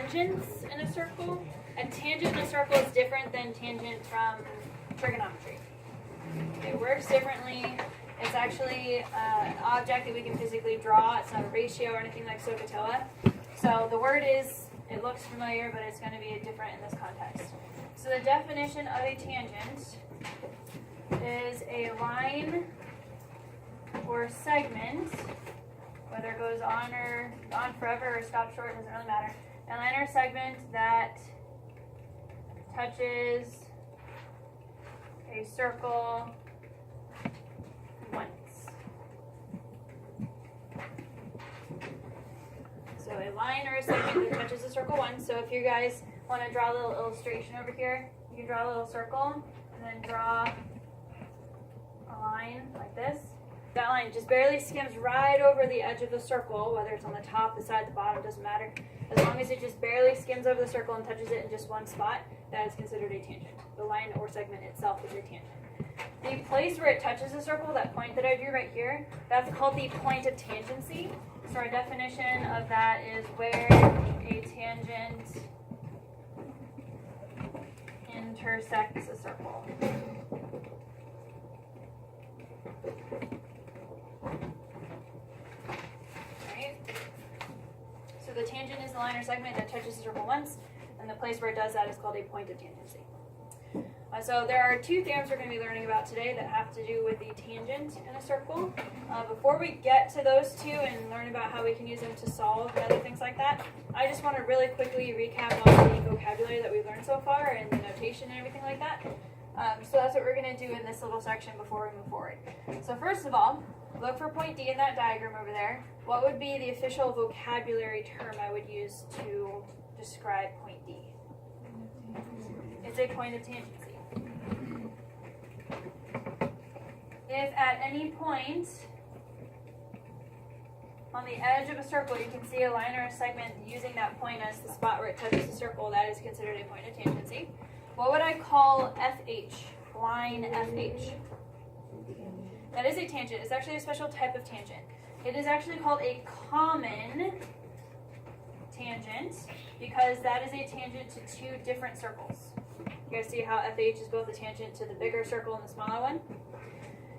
tangents in a circle. A tangent in a circle is different than tangent from trigonometry. It works differently. It's actually an object that we can physically draw. It's not a ratio or anything like SOHCAHTOA. So the word is, it looks familiar, but it's going to be different in this context. So the definition of a tangent is a line or segment, whether it goes on forever or stops short, doesn't really matter. A line or segment that touches a circle once. So a line or a segment that touches a circle once. So if you guys want to draw a little illustration over here, you can draw a little circle and then draw a line like this. That line just barely skims right over the edge of the circle, whether it's on the top, the side, the bottom, doesn't matter. As long as it just barely skims over the circle and touches it in just one spot, that is considered a tangent. The line or segment itself is a tangent. The place where it touches the circle, that point that I drew right here, that's called the point of tangency. So our definition of that is where a tangent intersects a circle. Right? So the tangent is the line or segment that touches the circle once, and the place where it does that is called a point of tangency. So there are two theorems we're going to be learning about today that have to do with the tangent in a circle. Before we get to those two and learn about how we can use them to solve and other things like that, I just want to really quickly recap all the vocabulary that we've learned so far and the notation and everything like that. So that's what we're going to do in this little section before we move forward. So first of all, look for point D in that diagram over there. What would be the official vocabulary term I would use to describe point D? It's a point of tangency. If at any point on the edge of a circle you can see a line or a segment using that point as the spot where it touches the circle, that is considered a point of tangency. What would I call FH? Line FH. That is a tangent. It's actually a special type of tangent. It is actually called a common tangent because that is a tangent to two different circles. You guys see how FH is both a tangent to the bigger circle and the smaller one?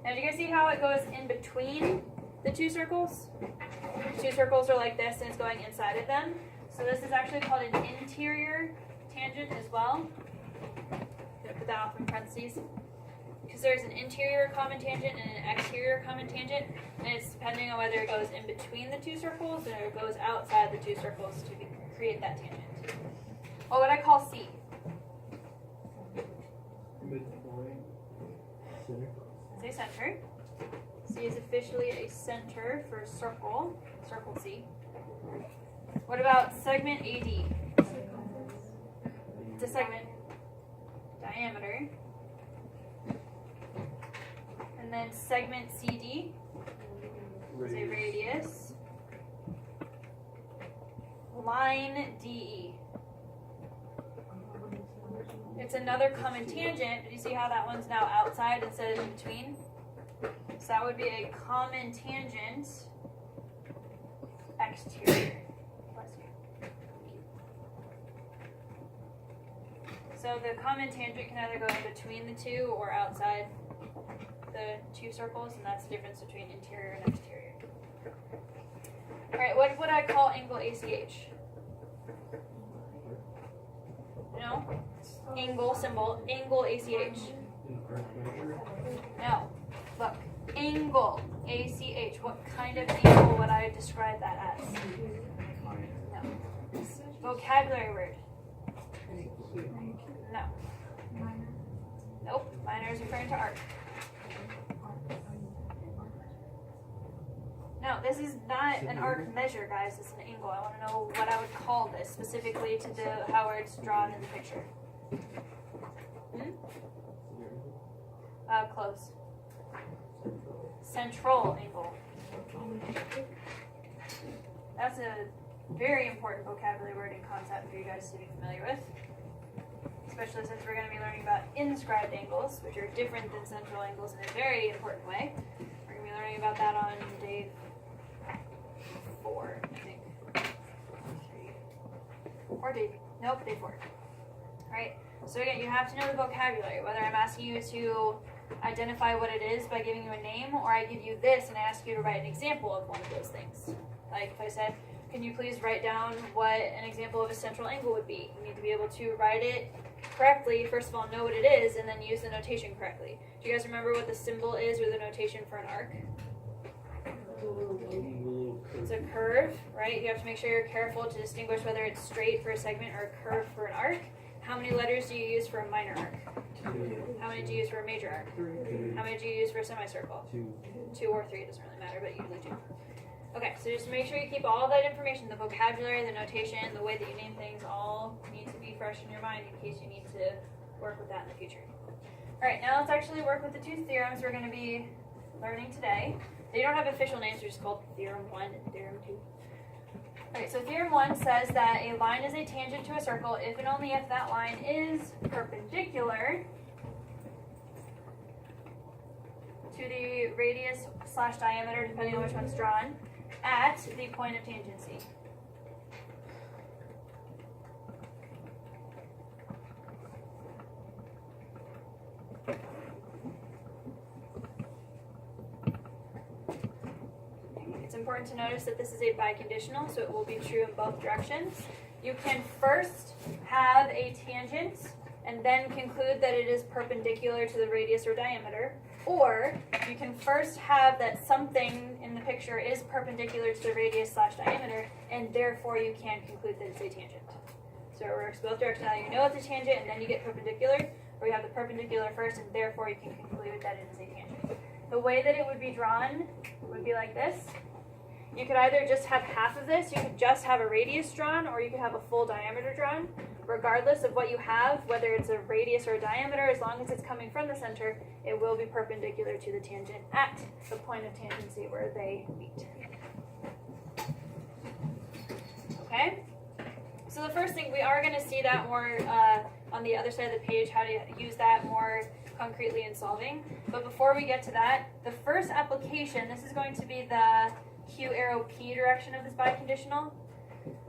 Now, do you guys see how it goes in between the two circles? The two circles are like this, and it's going inside of them. So this is actually called an interior tangent as well. I'm going to put that off in parentheses. Because there's an interior common tangent and an exterior common tangent, and it's depending on whether it goes in between the two circles or it goes outside the two circles to create that tangent. What would I call C? Midpoint. Center. Say center. C is officially a center for circle C. What about segment AD? It's a segment. Diameter. And then segment CD is a radius. Line DE. It's another common tangent, but you see how that one's now outside instead of in between? So that would be a common tangent exterior. So the common tangent can either go in between the two or outside the two circles, and that's the difference between interior and exterior. Alright, what would I call angle ACH? No? Angle symbol, angle ACH. No. Look. Angle ACH. What kind of angle would I describe that as? No. Vocabulary word. No. Nope. Minor is referring to arc. No, this is not an arc measure, guys. It's an angle. I want to know what I would call this specifically to how it's drawn in the picture. Close. Central angle. That's a very important vocabulary word and concept for you guys to be familiar with. Especially since we're going to be learning about inscribed angles, which are different than central angles in a very important way. We're going to be learning about that on day 4, I think. 3. Or day 4. Alright, so again, you have to know the vocabulary, whether I'm asking you to identify what it is by giving you a name, or I give you this and I ask you to write an example of one of those things. Like if I said, can you please write down what an example of a central angle would be? You need to be able to write it correctly, first of all, know what it is, and then use the notation correctly. Do you guys remember what the symbol is or the notation for an arc? It's a curve, right? You have to make sure you're careful to distinguish whether it's straight for a segment or a curve for an arc. How many letters do you use for a minor arc? 2. How many do you use for a major arc? 3. How many do you use for a semicircle? 2. 2 or 3, it doesn't really matter, but usually 2. Okay, so just make sure you keep all that information, the vocabulary, the notation, the way that you name things, all need to be fresh in your mind in case you need to work with that in the future. Alright, now let's actually work with the 2 theorems we're going to be learning today. They don't have official names, they're just called Theorem 1 and Theorem 2. Okay, so Theorem 1 says that a line is a tangent to a circle if and only if that line is perpendicular to the radius / diameter, depending on which one's drawn, at the point of tangency. It's important to notice that this is a biconditional, so it will be true in both directions. You can first have a tangent and then conclude that it is perpendicular to the radius or diameter, or you can first have that something in the picture is perpendicular to the radius / diameter, and therefore you can conclude that it's a tangent. So it works both directions. Now you know it's a tangent and then you get perpendicular, or you have the perpendicular first and therefore you can conclude that it is a tangent. The way that it would be drawn would be like this. You could either just have half of this, you could just have a radius drawn, or you could have a full diameter drawn. Regardless of what you have, whether it's a radius or a diameter, as long as it's coming from the center, it will be perpendicular to the tangent at the point of tangency where they meet. Okay? So the first thing, we are going to see that more on the other side of the page, how to use that more concretely in solving. But before we get to that, the first application, this is going to be the Q arrow P direction of this biconditional.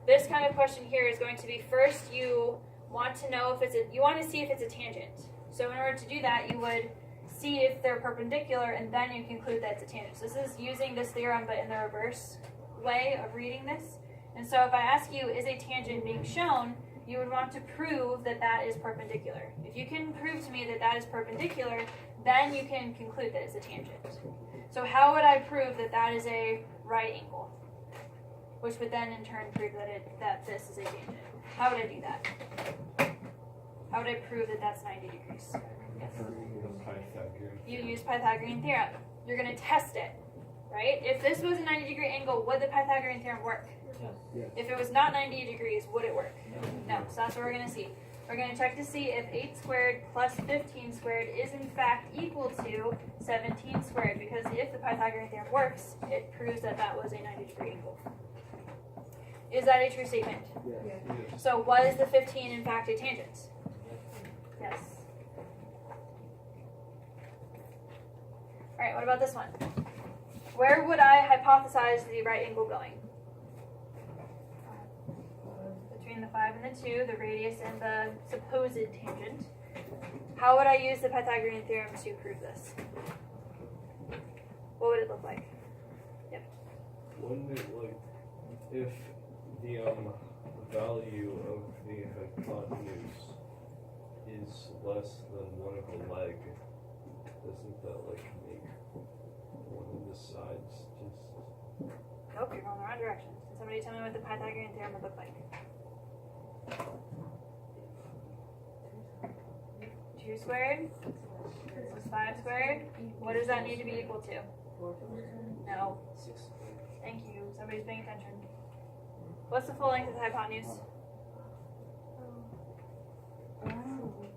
This kind of question here is going to be, first you want to know if you want to see if it's a tangent. So in order to do that, you would see if they're perpendicular, and then you conclude that it's a tangent. So this is using this theorem, but in the reverse way of reading this. And so if I ask you, is a tangent being shown, you would want to prove that that is perpendicular. If you can prove to me that that is perpendicular, then you can conclude that it's a tangent. So how would I prove that that is a right angle? Which would then in turn prove that this is a tangent. How would I do that? How would I prove that that's 90 degrees? Yes. You use Pythagorean theorem. You're going to test it, right? If this was a 90-degree angle, would the Pythagorean theorem work? Yes. If it was not 90 degrees, would it work? No. So that's what we're going to see. We're going to check to see if 8 squared plus 15 squared is in fact equal to 17 squared, because if the Pythagorean theorem works, it proves that that was a 90-degree angle. Is that a true statement? Yes. So was the 15 in fact a tangent? Yes. Alright, what about this one? Where would I hypothesize the right angle going? Between the 5 and the 2, the radius and the supposed tangent. How would I use the Pythagorean theorem to prove this? What would it look like? Yep. Wouldn't it, like, if the value of the hypotenuse is less than one of the leg, doesn't that, like, make one of the sides just... Nope, you're going the wrong direction. Can somebody tell me what the Pythagorean theorem would look like? 2 squared plus 5 squared. What does that need to be equal to? No. 6. Thank you. Somebody's paying attention. What's the full length of the hypotenuse?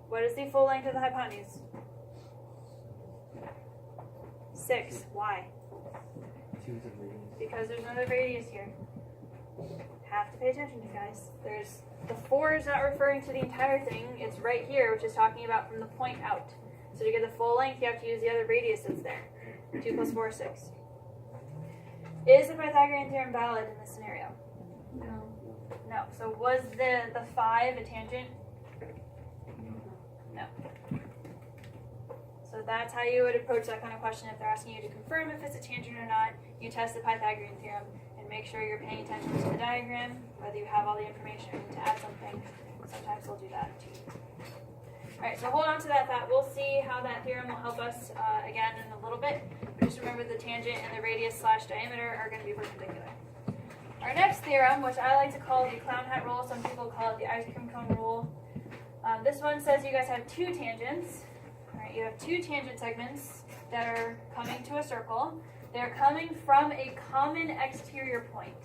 What is the full length of the hypotenuse? 6. Why? 2 is a radius. Because there's another radius here. Have to pay attention, you guys. There's the 4 is not referring to the entire thing. It's right here, which is talking about from the point out. So to get the full length, you have to use the other radius that's there. 2 plus 4 is 6. Is the Pythagorean theorem valid in this scenario? No. So was the 5 a tangent? No. So that's how you would approach that kind of question if they're asking you to confirm if it's a tangent or not. You test the Pythagorean theorem and make sure you're paying attention to the diagram, whether you have all the information or need to add something. Sometimes we'll do that too. Alright, so hold on to that thought. We'll see how that theorem will help us again in a little bit. But just remember the tangent and the radius / diameter are going to be perpendicular. Our next theorem, which I like to call the clown hat rule, some people call it the ice cream cone rule. This one says you guys have 2 tangents. Alright, you have 2 tangent segments that are coming to a circle. They're coming from a common exterior point.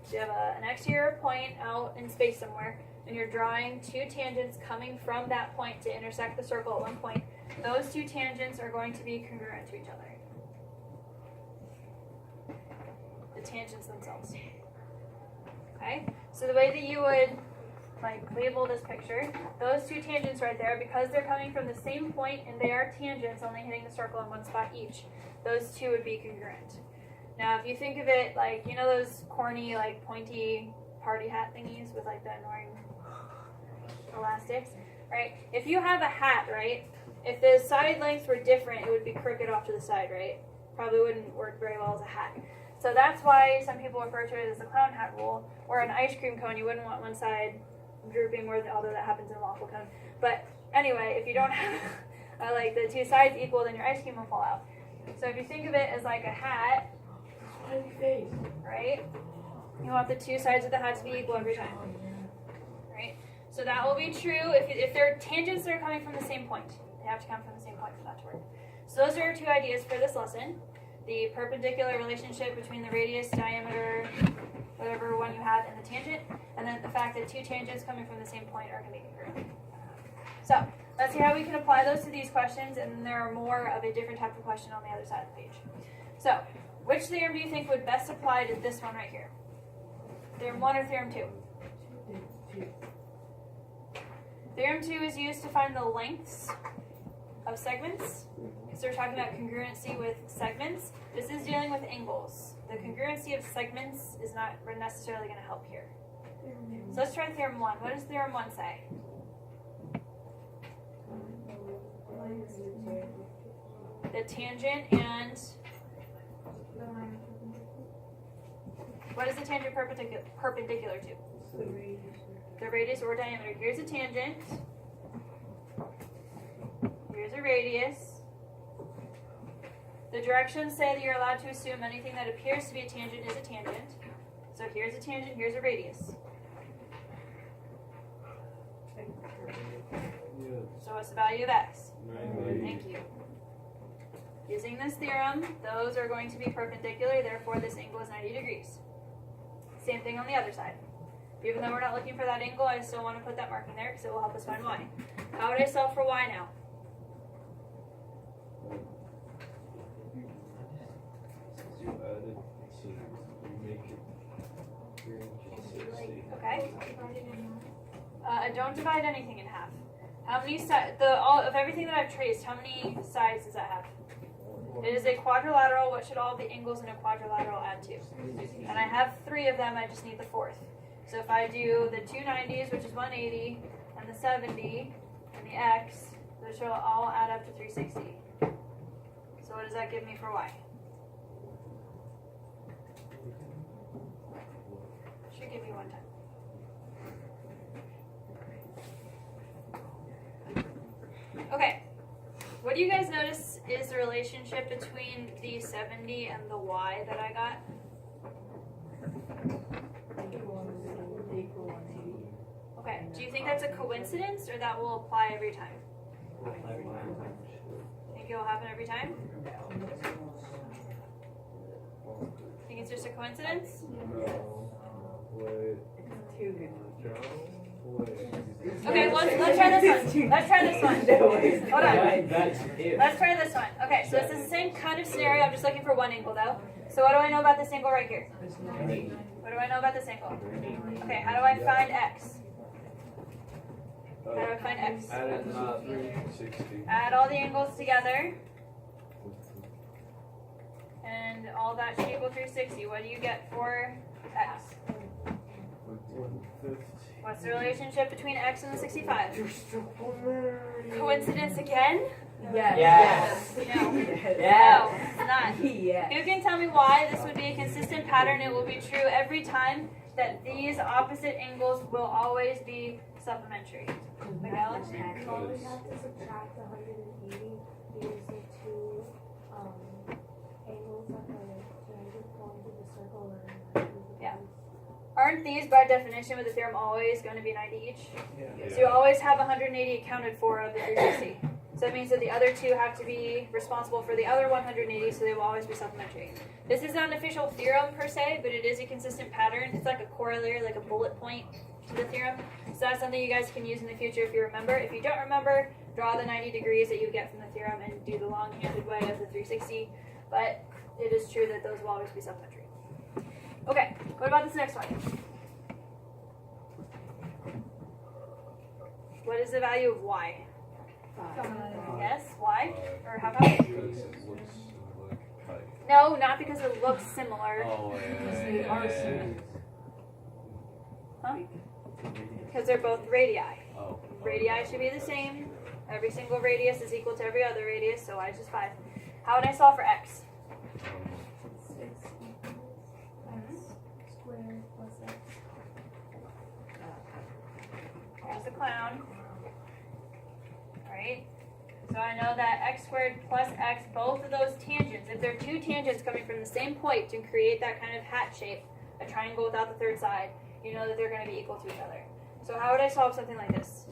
So you have an exterior point out in space somewhere, and you're drawing 2 tangents coming from that point to intersect the circle at one point. Those 2 tangents are going to be congruent to each other. The tangents themselves. Okay? So the way that you would label this picture, those 2 tangents right there, because they're coming from the same point and they are tangents only hitting the circle in one spot each, those 2 would be congruent. Now if you think of it like, you know those corny pointy party hat thingies with the annoying elastics, right? If you have a hat, right, if the side lengths were different, it would be crooked off to the side, right? Probably wouldn't work very well as a hat. So that's why some people refer to it as the clown hat rule, or an ice cream cone, you wouldn't want one side drooping more, although that happens in a waffle cone. But anyway, if you don't have the 2 sides equal, then your ice cream will fall out. So if you think of it as like a hat, right, you want the 2 sides of the hat to be equal every time, right? So that will be true if there are tangents that are coming from the same point. They have to come from the same point for that to work. So those are your 2 ideas for this lesson. The perpendicular relationship between the radius, diameter, whatever one you have, and the tangent, and then the fact that 2 tangents coming from the same point are going to be congruent. So let's see how we can apply those to these questions, and then there are more of a different type of question on the other side of the page. So which theorem do you think would best apply to this one right here? Theorem 1 or theorem 2? Theorem 2 is used to find the lengths of segments. So we're talking about congruency with segments. This is dealing with angles. The congruency of segments is not necessarily going to help here. So let's try theorem 1. What does theorem 1 say? The tangent and what is the tangent perpendicular to? The radius or diameter. Here's a tangent. Here's a radius. The directions say that you're allowed to assume anything that appears to be a tangent is a tangent. So here's a tangent, here's a radius. So what's the value of x? 90. Thank you. Using this theorem, those are going to be perpendicular, therefore this angle is 90 degrees. Same thing on the other side. Even though we're not looking for that angle, I still want to put that marking there because it will help us find y. How would I solve for y now? You add it, so you make it 360. Okay. Don't divide anything in half. How many sides? Of everything that I've traced, how many sides does that have? It is a quadrilateral. What should all the angles in a quadrilateral add to? And I have 3 of them. I just need the 4th. So if I do the 2 90s, which is 180, and the 70, and the x, those should all add up to 360. So what does that give me for y? Should give me 1 time. Okay, what do you guys notice is the relationship between the 70 and the y that I got? Okay, do you think that's a coincidence or that will apply every time? Think it will happen every time? Think it's just a coincidence? No. Wait. Okay, let's try this one. Let's try this one. Hold on. Let's try this one. Okay, so this is the same kind of scenario. I'm just looking for one angle though. So what do I know about this angle right here? What do I know about this angle? Okay, how do I find x? How do I find x? Add it to 360. Add all the angles together. all that should equal 360. What do you get for x? 150. What's the relationship between x and the 65? You're supplementary. Coincidence again? Yes. No. Yes. No, it's not. Yes. Who can tell me why this would be a consistent pattern? It will be true every time that these opposite angles will always be supplementary. Miguel? You always have to subtract 180 because the two angles that the triangle fall into the circle are Yeah. Aren't these by definition with the theorem always going to be 90 each? Yeah. So you always have 180 accounted for of the 360. So that means that the other two have to be responsible for the other 180, so they will always be supplementary. This is not an official theorem per se, but it is a consistent pattern. It's like a corollary, like a bullet point to the theorem. So that's something you guys can use in the future if you remember. If you don't remember, draw the 90 degrees that you get from the theorem and do the long-handed way of the 360. But it is true that those will always be supplementary. Okay, what about this next one? What is the value of y? Yes, why? Or how about? Because it looks like kite. No, not because it looks similar. Oh, Because they are similar. Huh? Because they're both radii. Oh. Radii should be the same. Every single radius is equal to every other radius, so y is just 5. How would I solve for x? 6 equals x squared plus x. Here's the clown. Right? So I know that x squared plus x, both of those tangents, if they're two tangents coming from the same point to create that kind of hat shape, a triangle without the third side, you know that they're going to be equal to each other. So how would I solve something like this?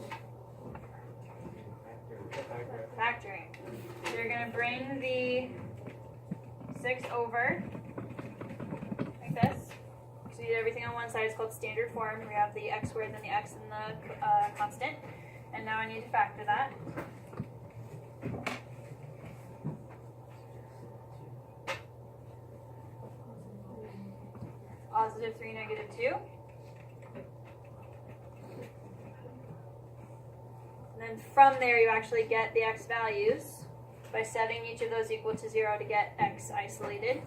Factoring. So you're going to bring the 6 over, like this. So you did everything on one side. It's called standard form. We have the x squared, then the x, and the constant. And now I need to factor that. Positive 3, negative 2. And then from there you actually get the x values by setting each of those equal to 0 to get x isolated.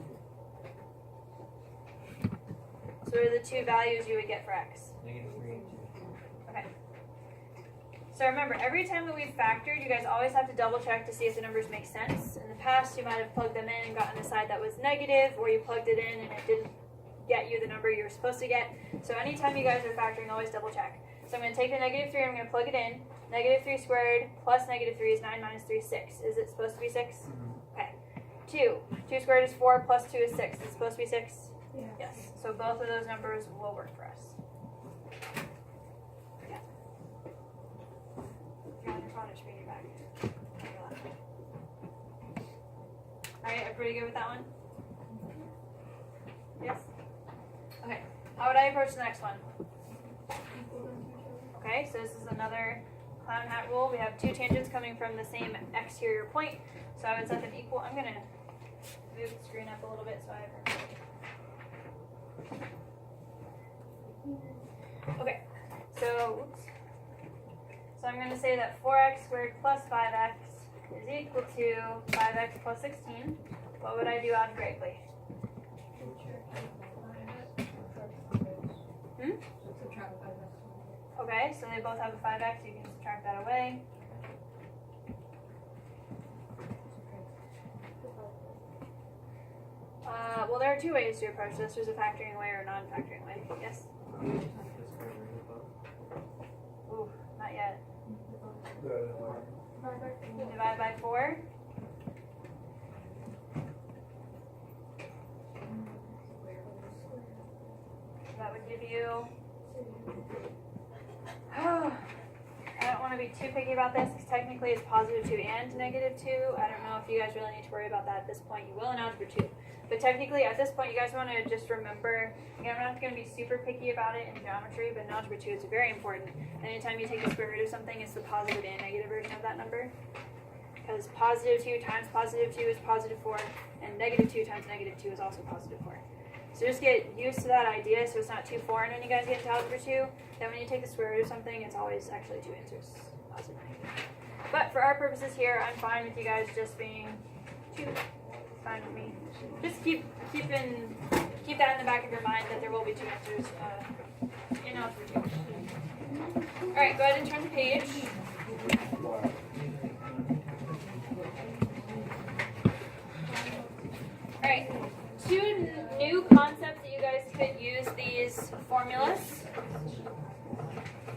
So what are the two values you would get for x? Okay. So remember, every time that we've factored, you guys always have to double check to see if the numbers make sense. In the past, you might have plugged them in and gotten a side that was negative, or you plugged it in and it didn't get you the number you were supposed to get. So anytime you guys are factoring, always double check. So I'm going to take the negative 3, I'm going to plug it in. Negative 3 squared plus negative 3 is 9 minus 3 is 6. Is it supposed to be 6? Okay. 2. 2 squared is 4 plus 2 is 6. Is it supposed to be 6? Yeah. Yes. So both of those numbers will work for us. Yeah. If you're on your phone, it should be in your bag. Alright, are pretty good with that one? Yes? Okay. How would I approach the next one? Okay, so this is another clown hat rule. We have two tangents coming from the same exterior point. So I would set them equal. I'm going to move the screen up a little bit so I have Okay, so I'm going to say that 4x squared plus 5x is equal to 5x plus 16. What would I do algebraically? Okay, so they both have a 5x, you can subtract that away. Well, there are two ways to approach this. There's a factoring way or a non-factoring way. Yes? Ooh, not yet. Divide by 4. That would give you... I don't want to be too picky about this because technically it's positive 2 and negative 2. I don't know if you guys really need to worry about that at this point. You will in Algebra 2. But technically at this point you guys want to just remember, I'm not going to be super picky about it in geometry, but in Algebra 2 it's very important. Anytime you take the square root of something, it's the positive and negative version of that number. Because positive 2 times positive 2 is positive 4, and negative 2 times negative 2 is also positive 4. So just get used to that idea so it's not too foreign when you guys get into Algebra 2. Then when you take the square root of something, it's always actually two answers, positive and negative. But for our purposes here, I'm fine with you guys just being 2. fine with me. Just keep that in the back of your mind that there will be two answers in algebra 2. All right, go ahead and turn the page. All right, two new concepts that you guys could use these formulas.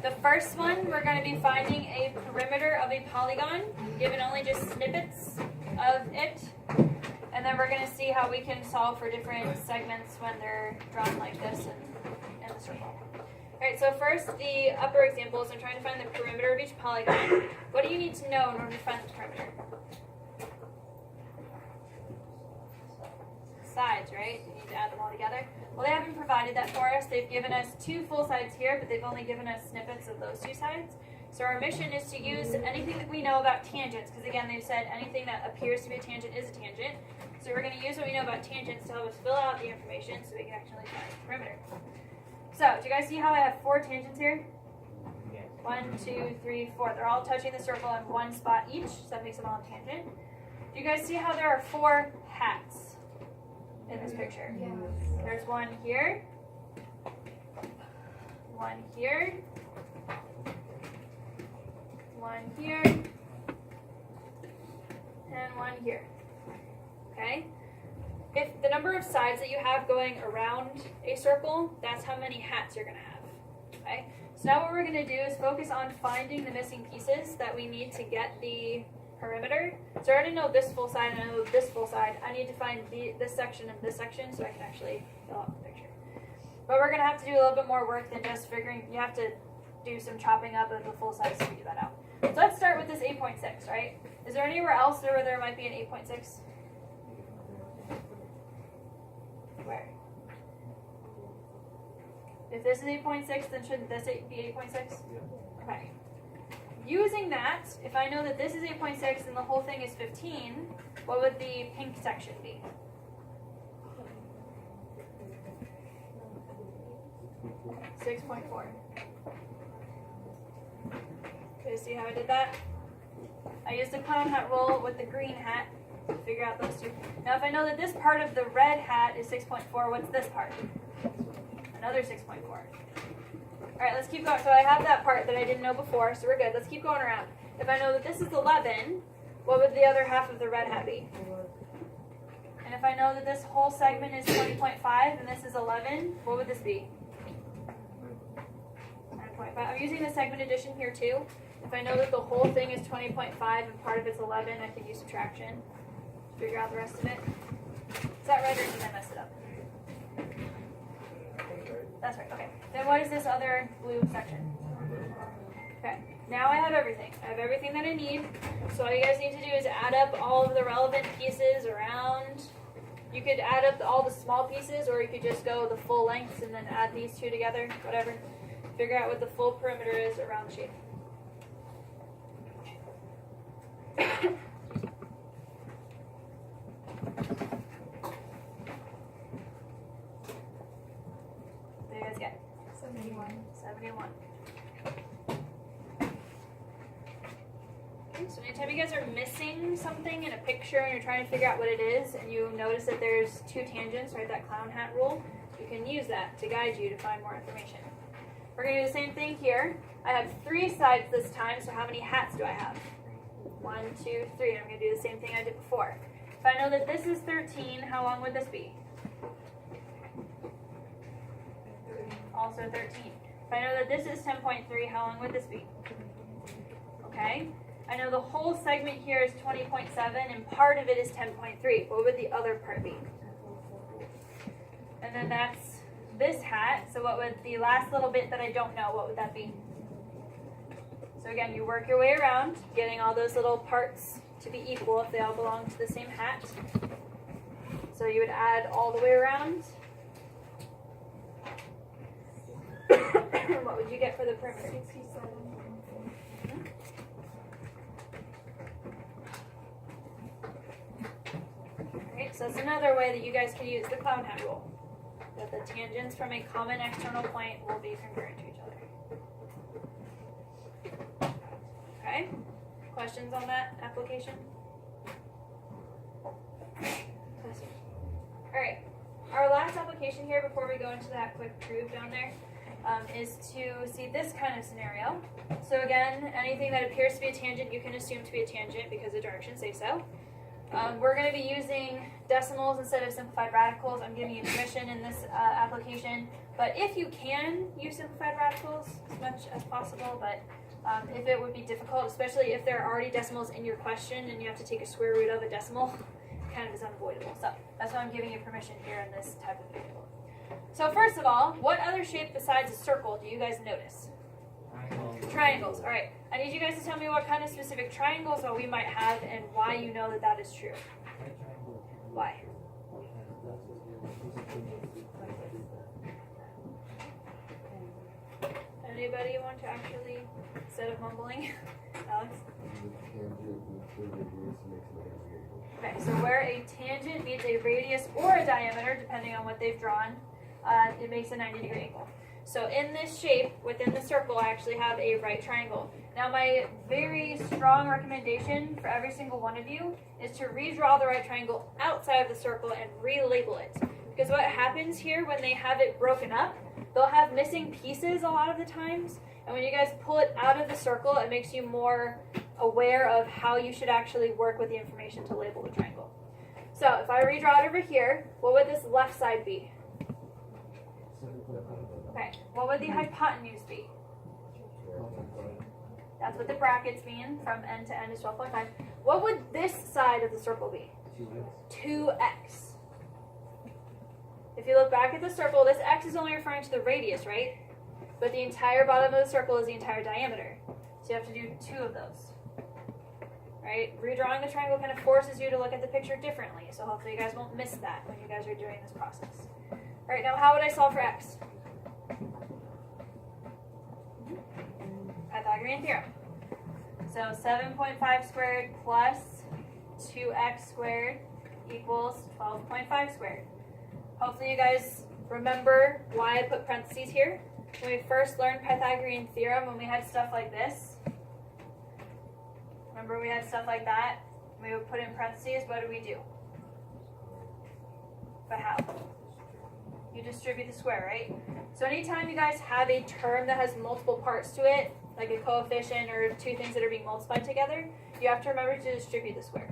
The first one, we're going to be finding a perimeter of a polygon, given only just snippets of it. And then we're going to see how we can solve for different segments when they're drawn like this in the circle. Alright, so first the upper examples, I'm trying to find the perimeter of each polygon. What do you need to know in order to find the perimeter? Sides, right? You need to add them all together. Well, they haven't provided that for us. They've given us two full sides here, but they've only given us snippets of those two sides. So our mission is to use anything that we know about tangents, because again, they've said anything that appears to be a tangent is a tangent. So we're going to use what we know about tangents to help us fill out the information so we can actually find the perimeter. So, do you guys see how I have 4 tangents here? 1, 2, 3, 4. They're all touching the circle in one spot each, so that makes them all a tangent. Do you guys see how there are 4 hats in this picture? Yes. There's one here, one here, one here, and one here. Okay? If the number of sides that you have going around a circle, that's how many hats you're going to have. Okay? So now what we're going to do is focus on finding the missing pieces that we need to get the perimeter. So I already know this full side and I know this full side. I need to find this section and this section so I can actually fill out the picture. But we're going to have to do a little bit more work than just figuring. You have to do some chopping up of the full size to figure that out. So let's start with this 8.6, right? Is there anywhere else where there might be an 8.6? Where? If this is 8.6, then shouldn't this be 8.6? Okay. Using that, if I know that this is 8.6 and the whole thing is 15, what would the pink section be? 6.4. Okay, see how I did that? I used the clown hat rule with the green hat to figure out those two. Now if I know that this part of the red hat is 6.4, what's this part? Another 6.4. Alright, let's keep going. So I have that part that I didn't know before, so we're good. Let's keep going around. If I know that this is 11, what would the other half of the red hat be? And if I know that this whole segment is 20.5 and this is 11, what would this be? 9.5. I'm using the segment addition here too. If I know that the whole thing is 20.5 and part of it's 11, I can use subtraction to figure out the rest of it. Is that right or did I mess it up? That's right, okay. Then what is this other blue section? Okay, now I have everything. I have everything that I need. So all you guys need to do is add up all of the relevant pieces around. You could add up all the small pieces, or you could just go the full lengths and then add these two together, whatever. Figure out what the full perimeter is around the shape. There you guys get 71. 71. Okay, so anytime you guys are missing something in a picture and you're trying to figure out what it is, and you notice that there's 2 tangents, right, that clown hat rule, you can use that to guide you to find more information. We're going to do the same thing here. I have 3 sides this time, so how many hats do I have? 1, 2, 3. I'm going to do the same thing I did before. If I know that this is 13, how long would this be? Also 13. If I know that this is 10.3, how long would this be? Okay. I know the whole segment here is 20.7 and part of it is 10.3. What would the other part be? And then that's this hat. So what would the last little bit that I don't know, what would that be? So again, you work your way around, getting all those little parts to be equal if they all belong to the same hat. So you would add all the way around. What would you get for the perimeter? 67. Okay, so that's another way that you guys can use the clown hat rule. That the tangents from a common external point will be congruent to each other. Okay? Questions on that application? Bless you. Alright, our last application here before we go into that quick proof down there is to see this kind of scenario. So again, anything that appears to be a tangent you can assume to be a tangent because the directions say so. We're going to be using decimals instead of simplified radicals. I'm giving you permission in this application, but if you can use simplified radicals as much as possible, but if it would be difficult, especially if there are already decimals in your question and you have to take a square root of a decimal, it kind of is unavoidable. So that's why I'm giving you permission here in this type of variable. So first of all, what other shape besides a circle do you guys notice? Triangles. All right. I need you guys to tell me what kind of specific triangles that we might have and why you know that that is true. Why? Anybody want to actually, instead of mumbling, Alex? Okay, so where a tangent meets a radius or a diameter, depending on what they've drawn, it makes a 90-degree angle. So in this shape, within the circle, I actually have a right triangle. Now my very strong recommendation for every single one of you is to redraw the right triangle outside of the circle and relabel it. Because what happens here when they have it broken up, they'll have missing pieces a lot of the times. And when you guys pull it out of the circle, it makes you more aware of how you should actually work with the information to label the triangle. So if I redraw it over here, what would this left side be? Okay, what would the hypotenuse be? That's what the brackets mean, from end to end is 12.5. What would this side of the circle be? 2x. If you look back at the circle, this x is only referring to the radius, right? But the entire bottom of the circle is the entire diameter. So you have to do 2 of those. Right? Redrawing the triangle kind of forces you to look at the picture differently. So hopefully you guys won't miss that when you guys are doing this process. Alright, now how would I solve for x? Pythagorean theorem. So 7.5 squared plus 2x squared equals 12.5 squared. Hopefully you guys remember why I put parentheses here. When we first learned Pythagorean theorem, when we had stuff like this, remember we had stuff like that? We would put in parentheses, what do we do? But how? You distribute the square, right? So anytime you guys have a term that has multiple parts to it, like a coefficient or 2 things that are being multiplied together, you have to remember to distribute the square.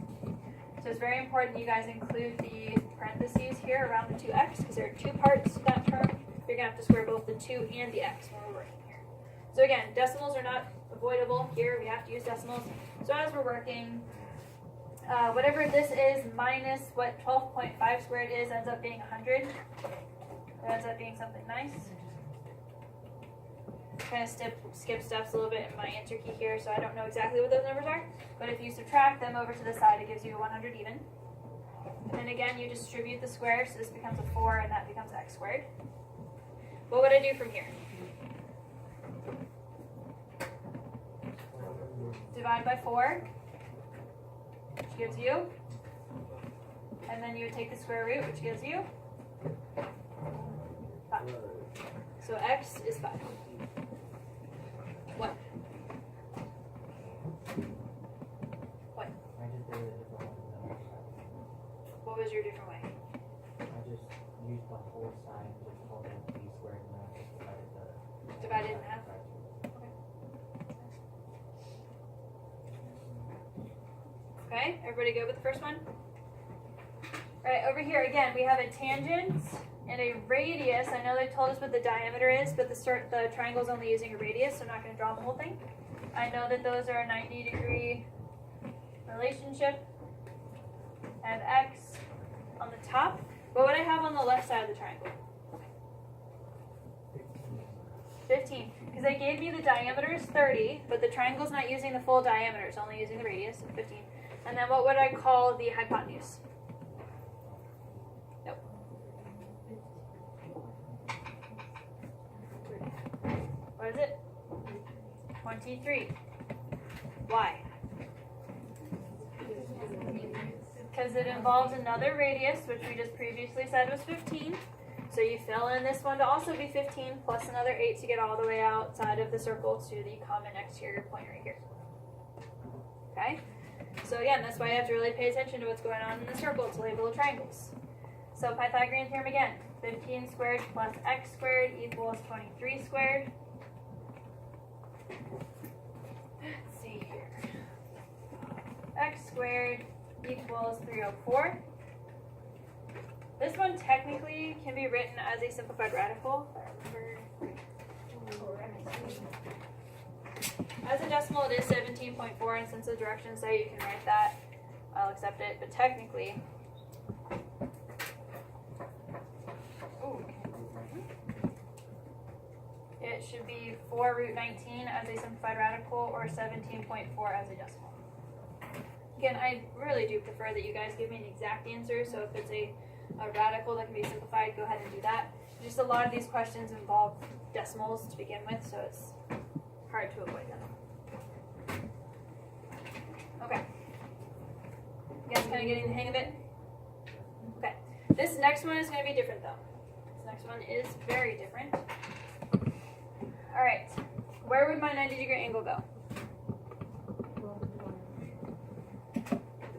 So it's very important you guys include the parentheses here around the 2x, because there are 2 parts to that term. You're going to have to square both the 2 and the x when we're working here. So again, decimals are not avoidable here. We have to use decimals. So as we're working, whatever this is minus what 12.5 squared is ends up being 100. It ends up being something nice. Kind of skip steps a little bit in my answer key here, so I don't know exactly what those numbers are. But if you subtract them over to the side, it gives you 100 even. And then again, you distribute the square, so this becomes a 4, and that becomes x squared. What would I do from here? Divide by 4, which gives you, and then you would take the square root, which gives you 5. So x is 5. What? What? I just did it a different way than I tried. What was your different way? I just used the whole sign, just called it b squared, and then I just Divided in half? Okay, everybody good with the first one? Alright, over here again, we have a tangent and a radius. I know they told us what the diameter is, but the triangle is only using a radius, so I'm not going to draw the whole thing. I know that those are a 90-degree relationship. I have x on the top. What would I have on the left side of the triangle? 15. Because they gave me the diameter is 30, but the triangle's not using the full diameter, it's only using the radius, so 15. And then what would I call the hypotenuse? Nope. What is it? 23. Why? Because it involves another radius, which we just previously said was 15. So you fill in this one to also be 15, plus another 8 to get all the way outside of the circle to the common exterior point right here. Okay? So again, that's why you have to really pay attention to what's going on in the circle to label the triangles. So Pythagorean theorem again, 15 squared plus x squared equals 23 squared. Let's see here. X squared equals 304. This one technically can be written as a simplified radical. As a decimal, it is 17.4, and since the directions say you can write that, I'll accept it. But technically, it should be 4 root 19 as a simplified radical, or 17.4 as a decimal. Again, I really do prefer that you guys give me an exact answer, so if it's a radical that can be simplified, go ahead and do that. Just a lot of these questions involve decimals to begin with, so it's hard to avoid them. Okay. You guys kind of getting the hang of it? Okay. This next one is going to be different, though. This next one is very different. All right. Where would my 90-degree angle go?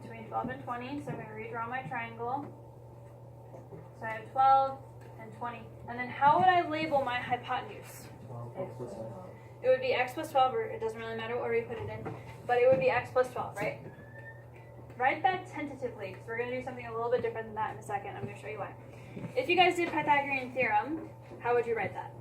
Between 12 and 20, so I'm going to redraw my triangle. So I have 12 and 20. And then how would I label my hypotenuse? It would be x plus 12, or it doesn't really matter what order you put it in, but it would be x plus 12, right? Write that tentatively, because we're going to do something a little bit different than that in a second. I'm going to show you why. If you guys did Pythagorean theorem, how would you write that?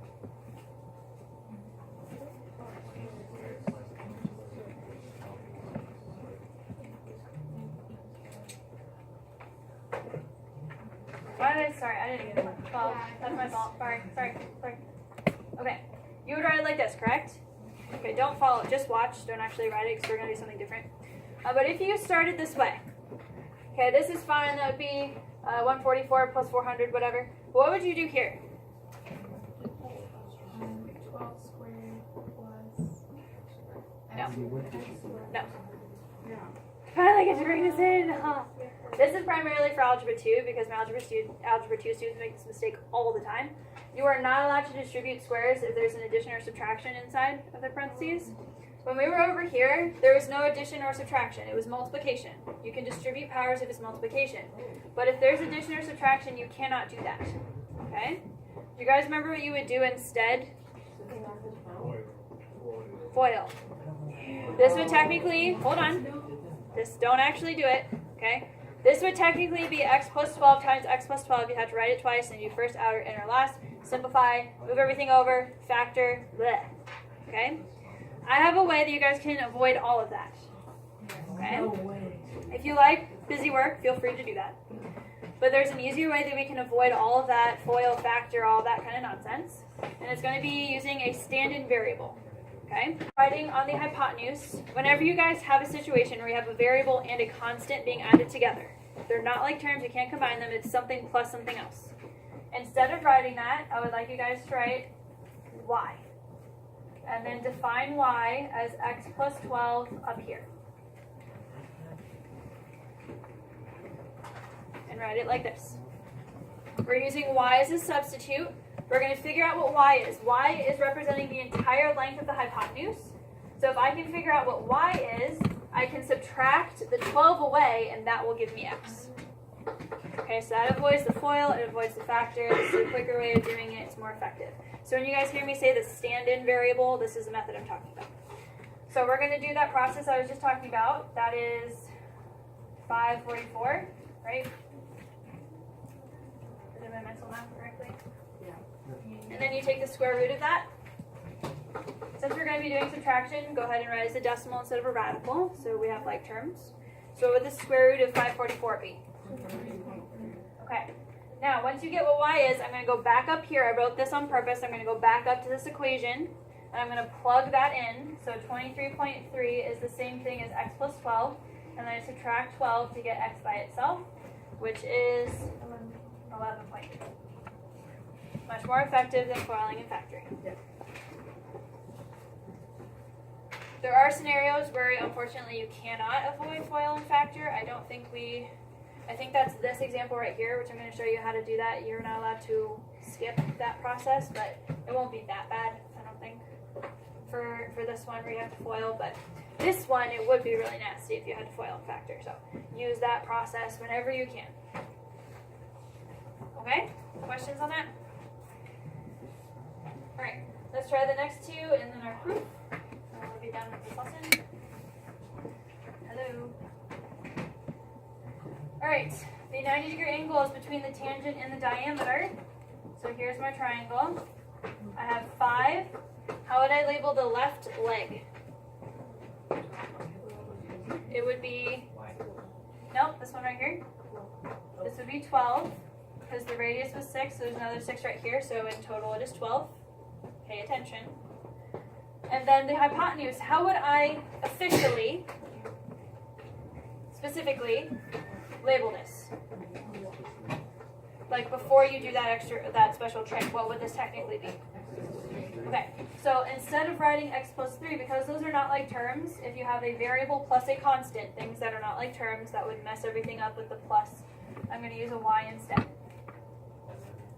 Why did I didn't get it. 12. That's my fault. Sorry. Okay. You would write it like this, correct? Okay, don't follow. Just watch. Don't actually write it because we're going to do something different. But if you started this way, okay, this is fine. That would be 144 plus 400, whatever. What would you do here? 12 squared plus. No. Finally get to bring this in. This is primarily for Algebra 2 because my Algebra 2 students make this mistake all the time. You are not allowed to distribute squares if there's an addition or subtraction inside of the parentheses. When we were over here, there was no addition or subtraction. It was multiplication. You can distribute powers if it's multiplication. But if there's addition or subtraction, you cannot do that. Okay? Do you guys remember what you would do instead? FOIL. This would technically, hold on. Don't actually do it. Okay? This would technically be x plus 12 times x plus 12. You have to write it twice and do first, outer, inner, last. Simplify, move everything over, factor, bleh. Okay? I have a way that you guys can avoid all of that. Okay? If you like busy work, feel free to do that. But there's an easier way that we can avoid all of that, FOIL, factor, all that kind of nonsense. And it's going to be using a stand-in variable. Okay? Writing on the hypotenuse, whenever you guys have a situation where you have a variable and a constant being added together, they're not like terms, you can't combine them, it's something plus something else. Instead of writing that, I would like you guys to write y. And then define y as x plus 12 up here. And write it like this. We're using y as a substitute. We're going to figure out what y is. Y is representing the entire length of the hypotenuse. So if I can figure out what y is, I can subtract the 12 away, and that will give me x. Okay, so that avoids the FOIL, it avoids the factor. This is a quicker way of doing it. It's more effective. So when you guys hear me say the stand-in variable, this is the method I'm talking about. So we're going to do that process I was just talking about. That is 544, right? Did my mental math correctly? Yeah. And then you take the square root of that. Since we're going to be doing subtraction, go ahead and write as a decimal instead of a radical, so we have like terms. So what would the square root of 544 be? Okay. Now, once you get what y is, I'm going to go back up here. I wrote this on purpose. I'm going to go back up to this equation, and I'm going to plug that in. So 23.3 is the same thing as x plus 12, and then I subtract 12 to get x by itself, which is 11.3. Much more effective than FOILing and factoring. There are scenarios where, unfortunately, you cannot avoid FOIL and factor. I think that's this example right here, which I'm going to show you how to do that. You're not allowed to skip that process, but it won't be that bad, I don't think, for this one where you have to FOIL. But This one, it would be really nasty if you had to FOIL and factor. So use that process whenever you can. Okay? Questions on that? Alright, let's try the next two and then our proof. And we'll be done with this lesson. Hello. Alright, the 90-degree angle is between the tangent and the diameter. So here's my triangle. I have 5. How would I label the left leg? It would be, nope, this one right here. This would be 12, because the radius was 6, so there's another 6 right here, so in total it is 12. Pay attention. And then the hypotenuse, how would I officially, specifically, label this? Like before you do that special trick, what would this technically be? Okay, so instead of writing x plus 3, because those are not like terms, if you have a variable plus a constant, things that are not like terms, that would mess everything up with the plus, I'm going to use a y instead.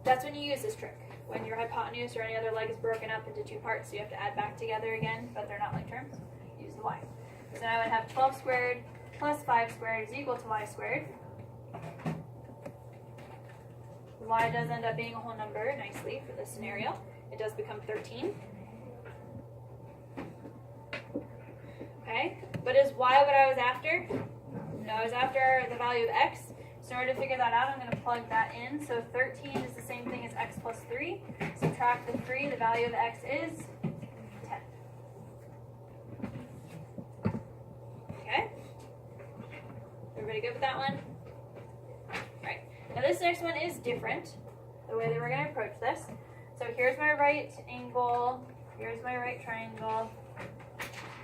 That's when you use this trick. When your hypotenuse or any other leg is broken up into 2 parts, so you have to add back together again, but they're not like terms, use the y. So now I would have 12 squared plus 5 squared is equal to y squared. Y does end up being a whole number nicely for this scenario. It does become 13. Okay, but is y what I was after? No, I was after the value of x. So in order to figure that out, I'm going to plug that in. So 13 is the same thing as x plus 3. Subtract the 3, the value of x is 10. Okay? Everybody good with that one? Alright, now this next one is different, the way that we're going to approach this. So here's my right angle, here's my right triangle.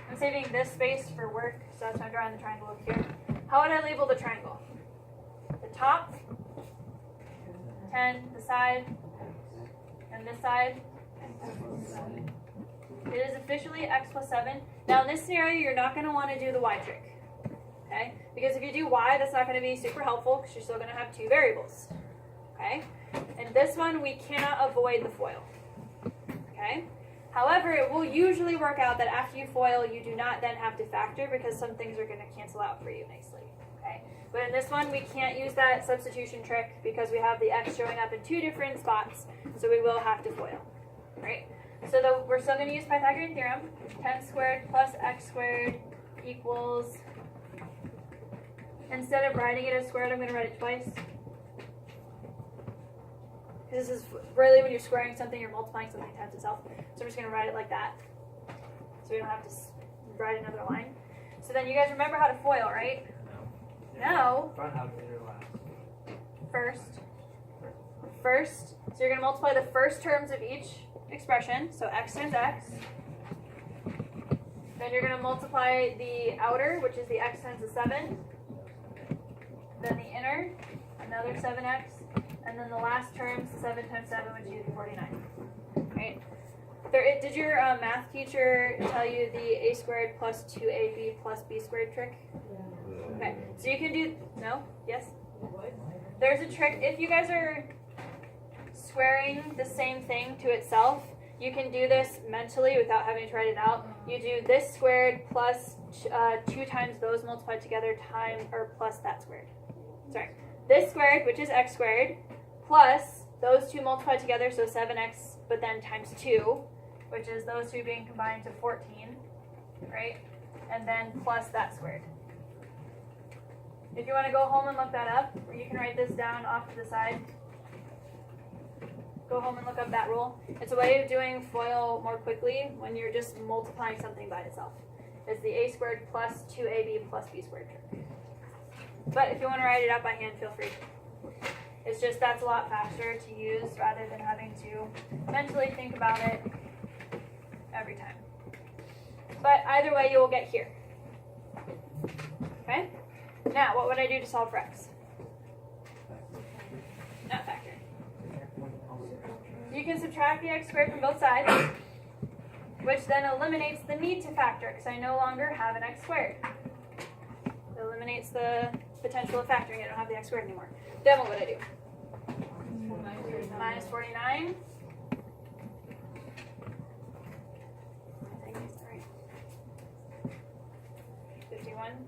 I'm saving this space for work, so that's why I'm drawing the triangle over here. How would I label the triangle? The top, 10, the side, and this side. It is officially x plus 7. Now in this scenario, you're not going to want to do the y trick. Okay? Because if you do y, that's not going to be super helpful because you're still going to have 2 variables. Okay? In this one, we cannot avoid the FOIL. Okay? However, it will usually work out that after you FOIL, you do not then have to factor because some things are going to cancel out for you nicely. Okay? But in this one, we can't use that substitution trick because we have the x showing up in 2 different spots, so we will have to FOIL. Right? So we're still going to use Pythagorean theorem. 10 squared plus x squared equals, instead of writing it as squared, I'm going to write it twice. This is really when you're squaring something, you're multiplying something times itself. So I'm just going to write it like that. So we don't have to write another line. So then you guys remember how to FOIL, right? No. Front, outer, last. First. So you're going to multiply the first terms of each expression. So x times x. Then you're going to multiply the outer, which is the x times the 7. Then the inner, another 7x. And then the last term, 7 times 7, which is 49. Right? Did your math teacher tell you the a squared plus 2ab plus b squared trick? Yeah. Okay, so you can do, no? Yes? There's a trick, if you guys are squaring the same thing to itself, you can do this mentally without having to write it out. You do this squared plus 2 times those multiplied together plus that squared. Sorry. This squared, which is x squared, plus those 2 multiplied together, so 7x, but then times 2, which is those 2 being combined to 14, right? And then plus that squared. If you want to go home and look that up, or you can write this down off to the side. Go home and look up that rule. It's a way of doing FOIL more quickly when you're just multiplying something by itself. It's the a squared plus 2ab plus b squared trick. But if you want to write it out by hand, feel free. It's just that's a lot faster to use rather than having to mentally think about it every time. But either way, you will get here. Okay? Now, what would I do to solve for x? Not factor. You can subtract the x squared from both sides, which then eliminates the need to factor because I no longer have an x squared. It eliminates the potential of factoring. I don't have the x squared anymore. Then what would I do? Minus 49. everyone?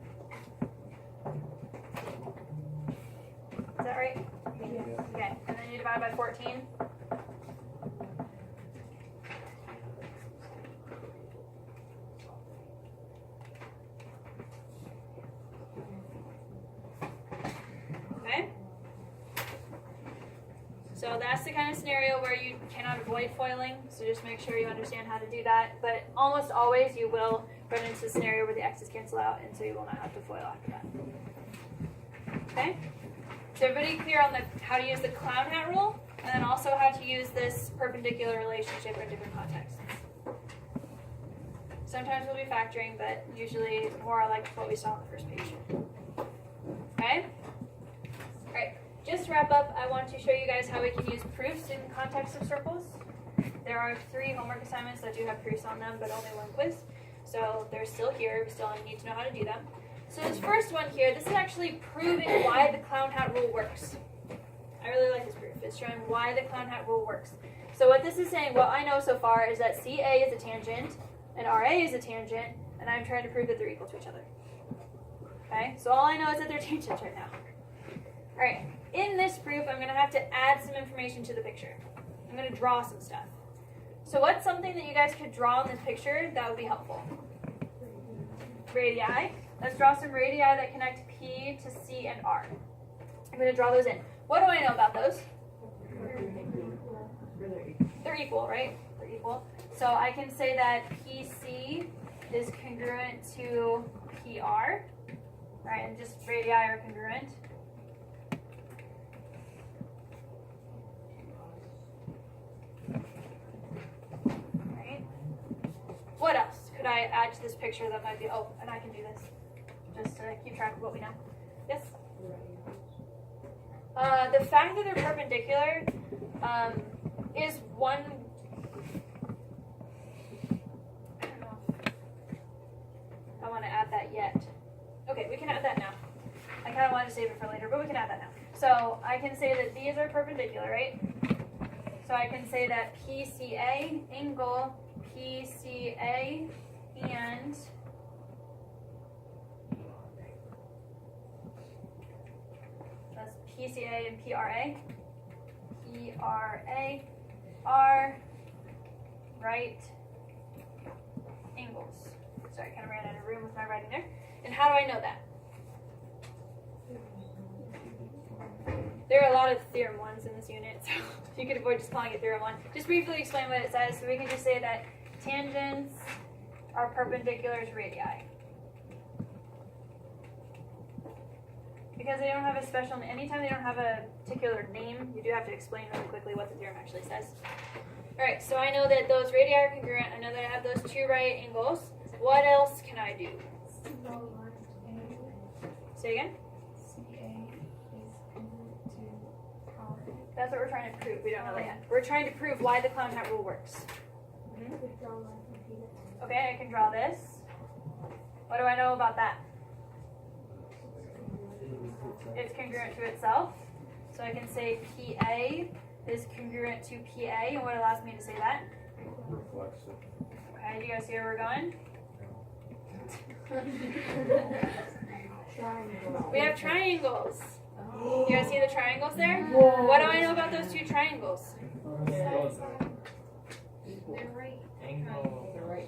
Is that right? Okay, and then you divide by 14. Okay. So that's the kind of scenario where you cannot avoid foiling, so just make sure you understand how to do that. But almost always you will run into a scenario where the x's cancel out, and so you will not have to foil after that. Okay? So everybody clear on how to use the clown hat rule, and then also how to use this perpendicular relationship in different contexts. Sometimes we'll be factoring, but usually more like what we saw on the first page. Okay? Alright, just to wrap up, I want to show you guys how we can use proofs in context of circles. There are 3 homework assignments that do have proofs on them, but only 1 quiz. So they're still here, we still need to know how to do them. So this first one here, this is actually proving why the clown hat rule works. I really like this proof. It's showing why the clown hat rule works. So what this is saying, what I know so far is that CA is a tangent and RA is a tangent, and I'm trying to prove that they're equal to each other. Okay, so all I know is that they're tangents right now. Alright, in this proof, I'm going to have to add some information to the picture. I'm going to draw some stuff. So what's something that you guys could draw in this picture that would be helpful? Radii. Let's draw some radii that connect P to C and R. I'm going to draw those in. What do I know about those? They're equal, right? They're equal. So I can say that PC is congruent to PR, right? And just radii are congruent. Right? What else could I add to this picture that might be, oh, and I can do this, just to keep track of what we know. Yes? The fact that they're perpendicular is one. I don't know if I want to add that yet. Okay, we can add that now. I kind of wanted to save it for later, but we can add that now. So I can say that these are perpendicular, right? So I can say that PCA, angle PCA, and that's PCA and PRA. PRA are right angles. Sorry, I kind of ran out of room with my writing there. And how do I know that? There are a lot of theorem ones in this unit, so you could avoid just calling it theorem 1. Just briefly explain what it says. So we can just say that tangents are perpendicular to radii. Because they don't have a special, anytime they don't have a particular name, you do have to explain really quickly what the theorem actually says. Alright, so I know that those radii are congruent. I know that I have those 2 right angles. What else can I do? Say again? That's what we're trying to prove. We don't know that yet. We're trying to prove why the clown hat rule works. Okay, I can draw this. What do I know about that? It's congruent to itself. So I can say PA is congruent to PA, and what allows me to say that? Reflexive. Okay, do you guys see where we're going? We have triangles. You guys see the triangles there? What do I know about those 2 triangles?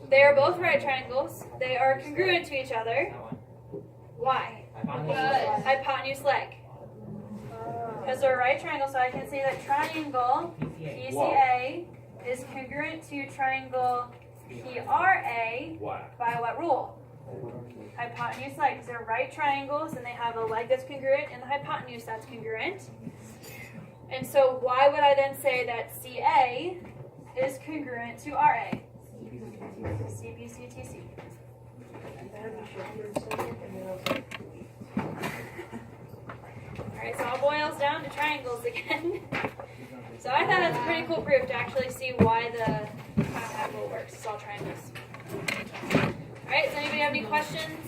They are both right triangles. They are congruent to each other. Why? Hypotenuse leg. Because they're right triangles, so I can say that triangle PCA is congruent to triangle PRA by what rule? Hypotenuse leg, because they're right triangles and they have a leg that's congruent and the hypotenuse that's congruent. And so why would I then say that CA is congruent to RA? CBCTC. Alright, so it all boils down to triangles again. So I thought that's a pretty cool proof to actually see why the clown hat rule works. It's all triangles. Alright, does anybody have any questions?